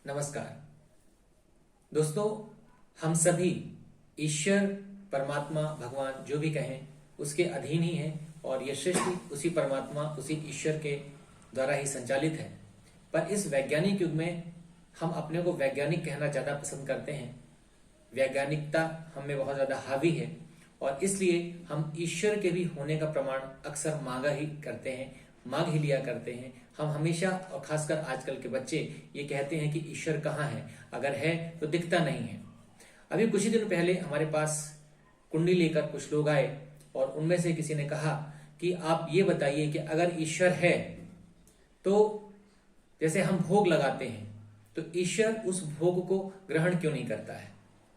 नमस्कार दोस्तों, हम सभी ईश्वर, परमात्मा, भगवान जो भी कहें उसके अधीन ही हैं और यह सृष्टि उसी परमात्मा, उसी ईश्वर के द्वारा ही संचालित है। पर इस वैज्ञानिक युग में हम अपने को वैज्ञानिक कहना ज़्यादा पसंद करते हैं। वैज्ञानिकता हम में बहुत ज़्यादा हावी है और इसलिए हम ईश्वर के भी होने का प्रमाण अक्सर मांग ही लिया करते हैं। हम हमेशा और खासकर आजकल के बच्चे ये कहते हैं कि ईश्वर कहाँ है, अगर है तो दिखता नहीं है। अभी कुछ ही दिन पहले हमारे पास कुंडली लेकर कुछ लोग आए और उनमें से किसी ने कहा कि आप ये बताइए कि अगर ईश्वर है तो जैसे हम भोग लगाते हैं तो ईश्वर उस भोग को ग्रहण क्यों नहीं करता है?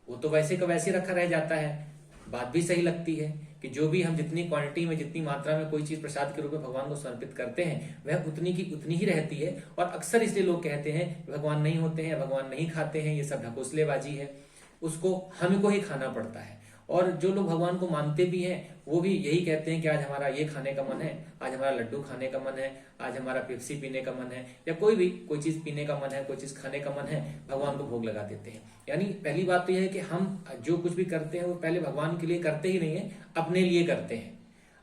वो तो वैसे का वैसे रखा रह जाता है। बात भी सही लगती है कि जो भी हम जितनी क्वांटिटी में, जितनी मात्रा में कोई चीज प्रसाद के रूप में भगवान को समर्पित करते हैं वह उतनी की उतनी ही रहती है। और अक्सर इसलिए लोग कहते हैं भगवान नहीं होते हैं, भगवान नहीं खाते हैं, ये सब ढकोसलेबाजी है, उसको हमको ही खाना पड़ता है। और जो लोग भगवान को मानते भी हैं वो भी यही कहते हैं कि आज हमारा ये खाने का मन है, आज हमारा लड्डू खाने का मन है, आज हमारा पेप्सी पीने का मन है, या कोई चीज पीने का मन है, कोई चीज खाने का मन है, भगवान को भोग लगा देते हैं। यानी पहली बात तो यह है कि हम जो कुछ भी करते हैं वो पहले भगवान के लिए करते ही नहीं है, अपने लिए करते हैं।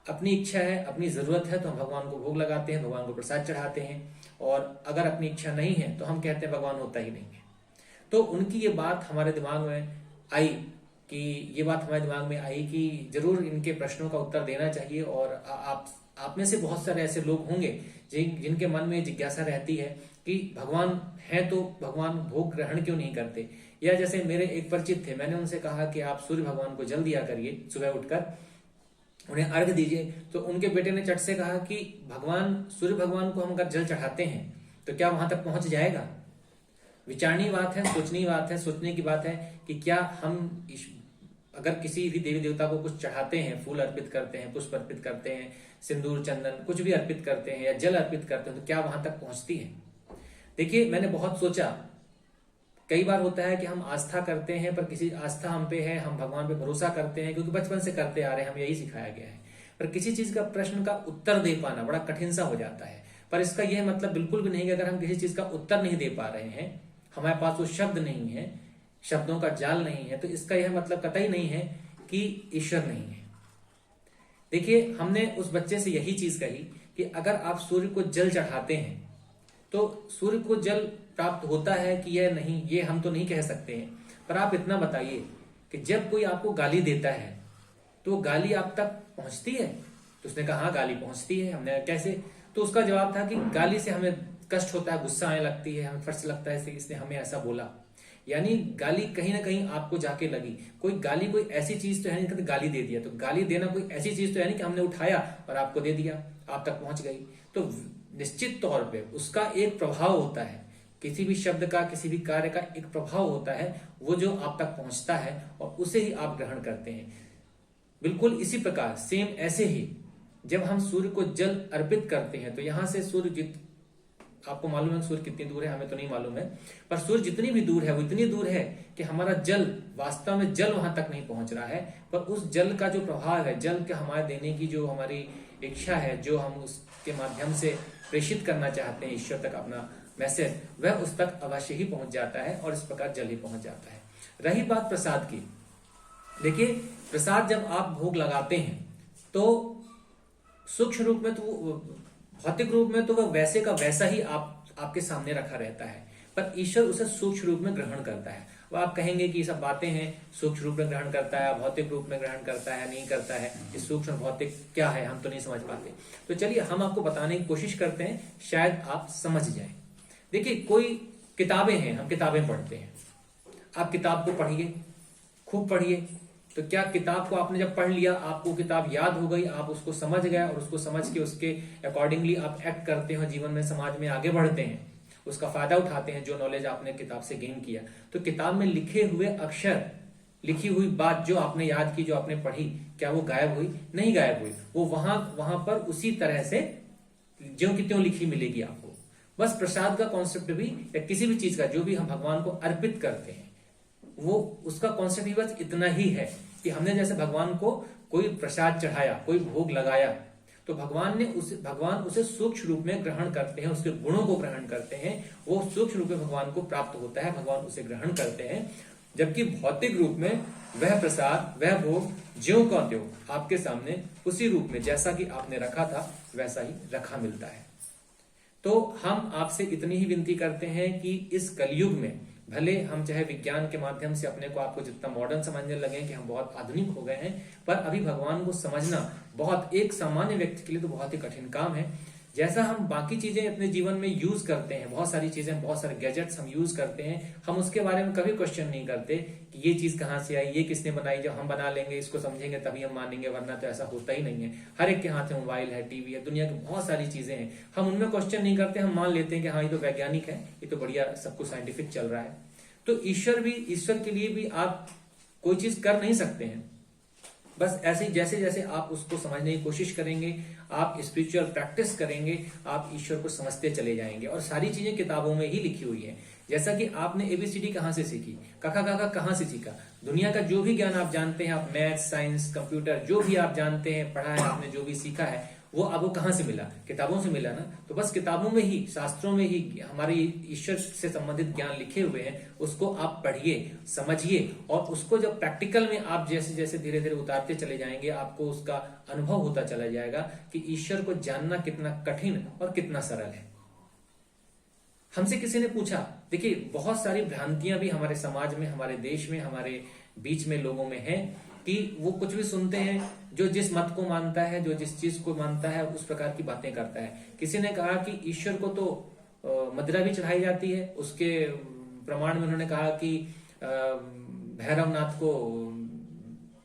अपनी इच्छा है, अपनी जरूरत है तो हम भगवान को भोग लगाते हैं, भगवान को प्रसाद चढ़ाते हैं। और अगर अपनी इच्छा नहीं है तो हम कहते हैं भगवान होता ही नहीं है। तो उनकी ये बात हमारे दिमाग में आई कि जरूर इनके प्रश्नों का उत्तर देना चाहिए। और आप में से बहुत सारे ऐसे लोग होंगे जिनके मन में जिज्ञासा रहती है कि भगवान है तो भगवान भोग ग्रहण क्यों नहीं करते। या जैसे मेरे एक परिचित थे, मैंने उनसे कहा कि आप सूर्य भगवान को जल दिया करिए, सुबह उठकर उन्हें अर्घ दीजिए। तो उनके बेटे ने चट से कहा कि सूर्य भगवान को हम अगर जल चढ़ाते हैं तो क्या वहां तक पहुंच जाएगा? विचारनीय बात है, सोचने की बात है कि क्या हम अगर किसी भी देवी देवता को कुछ चढ़ाते हैं, फूल अर्पित करते हैं, पुष्प अर्पित करते हैं, सिंदूर चंदन कुछ भी अर्पित करते हैं या जल अर्पित करते हैं तो क्या वहां तक पहुंचती है? देखिए, मैंने बहुत सोचा। कई बार होता है कि हम आस्था करते हैं पर किसी आस्था हम पे है, हम भगवान पे भरोसा करते हैं क्योंकि बचपन से करते आ रहे हैं, हमें यही सिखाया गया है। पर किसी चीज का प्रश्न का उत्तर दे पाना बड़ा कठिन सा हो जाता है। पर इसका यह मतलब बिल्कुल भी नहीं कि अगर हम किसी चीज का उत्तर नहीं दे पा रहे हैं, हमारे पास वो शब्द नहीं है, शब्दों का जाल नहीं है, तो इसका यह मतलब कतई नहीं है कि ईश्वर नहीं है। देखिए, हमने उस बच्चे से यही चीज कही कि अगर आप सूर्य को जल चढ़ाते हैं तो सूर्य को जल प्राप्त होता है कि यह नहीं, ये हम तो नहीं कह सकते हैं। पर आप इतना बताइए कि जब कोई आपको गाली देता है तो गाली आप तक पहुंचती है? तो उसने कहा हाँ, गाली पहुंचती है। हमने कैसे? तो उसका जवाब था कि गाली से हमें कष्ट होता है, गुस्सा आने लगती है, हमें फर्स्ट लगता है इसने हमें ऐसा बोला। यानी गाली कहीं ना कहीं आपको जाके लगी। गाली कोई ऐसी चीज तो है नहीं कि गाली दे दिया, तो गाली देना कोई ऐसी चीज तो है नहीं कि हमने उठाया और आपको दे दिया, आप तक पहुंच गई। तो निश्चित तौर पे उसका एक प्रभाव होता है, किसी भी शब्द का, किसी भी कार्य का एक प्रभाव होता है, वो जो आप तक पहुंचता है और उसे ही आप ग्रहण करते हैं। बिल्कुल इसी प्रकार सेम ऐसे ही जब हम सूर्य को जल अर्पित करते हैं तो यहां से सूर्य आपको मालूम है सूर्य कितनी दूर है, हमें तो नहीं मालूम है, पर सूर्य जितनी भी दूर है वो इतनी दूर है कि हमारा जल, वास्तव में जल वहां तक नहीं पहुंच रहा है, पर उस जल का जो प्रभाव है, जल के हमारे देने की जो हमारी इच्छा है, जो हम उसके माध्यम से प्रेषित करना चाहते हैं ईश्वर तक अपना मैसेज, वह उस तक अवश्य ही पहुंच जाता है और इस प्रकार जल ही पहुंच जाता है। रही बात प्रसाद की, देखिए प्रसाद जब आप भोग लगाते हैं तो सूक्ष्म रूप में, तो भौतिक रूप में तो वह वैसे का वैसा ही आपके सामने रखा रहता है, पर ईश्वर उसे सूक्ष्म रूप में ग्रहण करता है। वो आप कहेंगे कि ये सब बातें हैं, सूक्ष्म रूप में ग्रहण करता है, भौतिक रूप में ग्रहण करता है, नहीं करता है, ये सूक्ष्म भौतिक क्या है हम तो नहीं समझ पाते। तो चलिए हम आपको बताने की कोशिश करते हैं, शायद आप समझ जाए। देखिए, कोई किताबें हैं, हम किताबें पढ़ते हैं। आप किताब को पढ़िए, खूब पढ़िए, तो क्या किताब को आपने जब पढ़ लिया, आपको किताब याद हो गई, आप उसको समझ गए और उसको समझ के उसके अकॉर्डिंगली आप एक्ट करते हो, जीवन में, समाज में आगे बढ़ते हैं, उसका फायदा उठाते हैं जो नॉलेज आपने किताब से गेन किया। तो किताब में लिखे हुए अक्षर, लिखी हुई बात जो आपने याद की, जो आपने पढ़ी, क्या वो गायब हुई? नहीं गायब हुई, वो वहां पर उसी तरह से ज्यों की त्यों लिखी मिलेगी आपको। बस प्रसाद का कॉन्सेप्ट भी, या किसी भी चीज का जो भी हम भगवान को अर्पित करते हैं, वो उसका कॉन्सेप्ट भी बस इतना ही है कि हमने जैसे भगवान को कोई प्रसाद चढ़ाया, कोई भोग लगाया, तो भगवान उसे सूक्ष्म रूप में ग्रहण करते हैं, उसके गुणों को ग्रहण करते हैं, वो सूक्ष्म रूप में भगवान को प्राप्त होता है, भगवान उसे ग्रहण करते हैं। जबकि भौतिक रूप में वह प्रसाद, वह भोग ज्यों का त्यों आपके सामने उसी रूप में जैसा कि आपने रखा था वैसा ही रखा मिलता है। तो हम आपसे इतनी ही विनती करते हैं कि इस कलयुग में भले हम चाहे विज्ञान के माध्यम से अपने को आपको जितना मॉडर्न समझने लगे कि हम बहुत आधुनिक हो गए हैं, पर अभी भगवान को समझना बहुत एक सामान्य व्यक्ति के लिए तो बहुत ही कठिन काम है। जैसा हम बाकी चीजें अपने जीवन में यूज करते हैं, बहुत सारी चीजें, बहुत सारे गैजेट्स हम यूज करते हैं, हम उसके बारे में कभी क्वेश्चन नहीं करते कि ये चीज कहाँ से आई, ये किसने बनाई। जब हम बना लेंगे, इसको समझेंगे तभी हम मानेंगे, वरना तो ऐसा होता ही नहीं है। हर एक के हाथ में मोबाइल है, टीवी है, दुनिया की बहुत सारी चीजें हैं, हम उनमें क्वेश्चन नहीं करते, हम मान लेते हैं कि हाँ ये तो वैज्ञानिक है, ये तो बढ़िया सब कुछ साइंटिफिक चल रहा है। तो ईश्वर के लिए भी आप कोई चीज कर नहीं सकते हैं। बस ऐसे ही जैसे जैसे आप उसको समझने की कोशिश करेंगे, आप स्पिरिचुअल प्रैक्टिस करेंगे, आप ईश्वर को समझते चले जाएंगे। और सारी चीजें किताबों में ही लिखी हुई है। जैसा कि आपने एबीसीडी कहां से सीखी, काका काका कहां से सीखा, दुनिया का जो भी ज्ञान आप जानते हैं, आप मैथ्स, साइंस, कंप्यूटर जो भी आप जानते हैं, पढ़ा है आपने, जो भी सीखा है, वो आपको कहां से मिला, किताबों से मिला ना। तो बस किताबों में ही, शास्त्रों में ही हमारे ईश्वर से संबंधित ज्ञान लिखे हुए हैं, उसको आप पढ़िए, समझिए, और उसको जब प्रैक्टिकल में आप जैसे जैसे धीरे धीरे उतारते चले जाएंगे, आपको उसका अनुभव होता चला जाएगा कि ईश्वर को जानना कितना कठिन और कितना सरल है। हमसे किसी ने पूछा, देखिए बहुत सारी भ्रांतियां भी हमारे समाज में, हमारे देश में, हमारे बीच में लोगों में है कि वो कुछ भी सुनते हैं, जो जिस मत को मानता है, जो जिस चीज को मानता है, उस प्रकार की बातें करता है। किसी ने कहा कि ईश्वर को तो मदिरा भी चढ़ाई जाती है, उसके प्रमाण में उन्होंने कहा कि भैरवनाथ को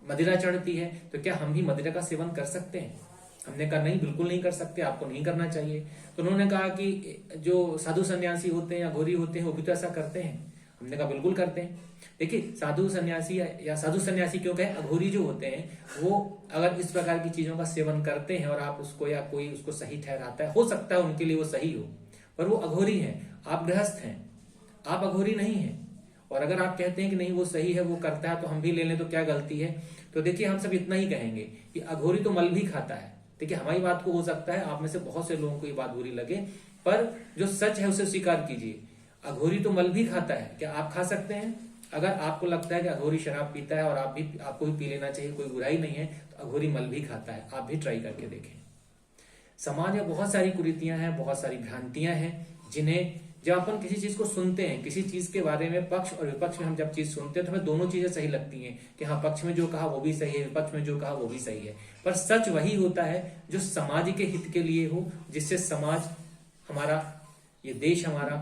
मदिरा चढ़ती है, तो क्या हम भी मदिरा का सेवन कर सकते हैं? हमने कहा नहीं, बिल्कुल नहीं कर सकते, आपको नहीं करना चाहिए। तो उन्होंने कहा कि जो साधु सन्यासी होते हैं या घोरी होते हैं, वो भी तो ऐसा करते हैं। हमने कहा बिल्कुल करते हैं। देखिए साधु सन्यासी, या साधु सन्यासी क्यों कहें, अघोरी जो होते हैं, वो अगर इस प्रकार की चीजों का सेवन करते हैं और आप उसको, या कोई उसको सही ठहराता है, हो सकता है उनके लिए वो सही हो, पर वो अघोरी है, आप गृहस्थ हैं, आप अघोरी नहीं है। और अगर आप कहते हैं कि नहीं वो सही है, वो करता है, तो हम भी ले लें तो क्या गलती है? तो देखिए हम सब इतना ही कहेंगे कि अघोरी तो मल भी खाता है। देखिए हमारी बात को, हो सकता है आप में से बहुत से लोगों को ये बात बुरी लगे, पर जो सच है उसे स्वीकार कीजिए। अघोरी तो मल भी खाता है, क्या आप खा सकते हैं? अगर आपको लगता है कि अघोरी शराब पीता है और आपको भी पी लेना चाहिए, कोई बुराई नहीं है, तो अघोरी मल भी खाता है, आप भी ट्राई करके देखें। समाज में बहुत सारी कुरीतियां हैं, बहुत सारी भ्रांतियां हैं, जिन्हें जब अपन किसी चीज को सुनते हैं, किसी चीज के बारे में पक्ष और विपक्ष में हम जब चीज सुनते हैं, तो हमें दोनों चीजें सही लगती हैं कि हाँ, पक्ष में जो कहा वो भी सही है, विपक्ष में जो कहा वो भी सही है। पर सच वही होता है जो समाज के हित के लिए हो, जिससे समाज हमारा, ये देश हमारा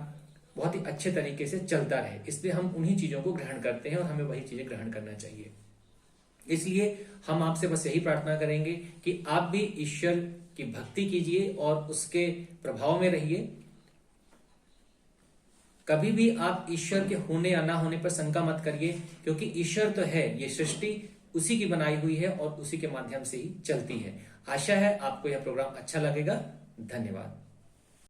बहुत ही अच्छे तरीके से चलता रहे। इसलिए हम उन्हीं चीजों को ग्रहण करते हैं और हमें वही चीजें ग्रहण करना चाहिए। इसलिए हम आपसे बस यही प्रार्थना करेंगे कि आप भी ईश्वर की भक्ति कीजिए और उसके प्रभाव में रहिए। कभी भी आप ईश्वर के होने या ना होने पर शंका मत करिए, क्योंकि ईश्वर तो है, ये सृष्टि उसी की बनाई हुई है और उसी के माध्यम से ही चलती है। आशा है आपको यह प्रोग्राम अच्छा लगेगा। धन्यवाद।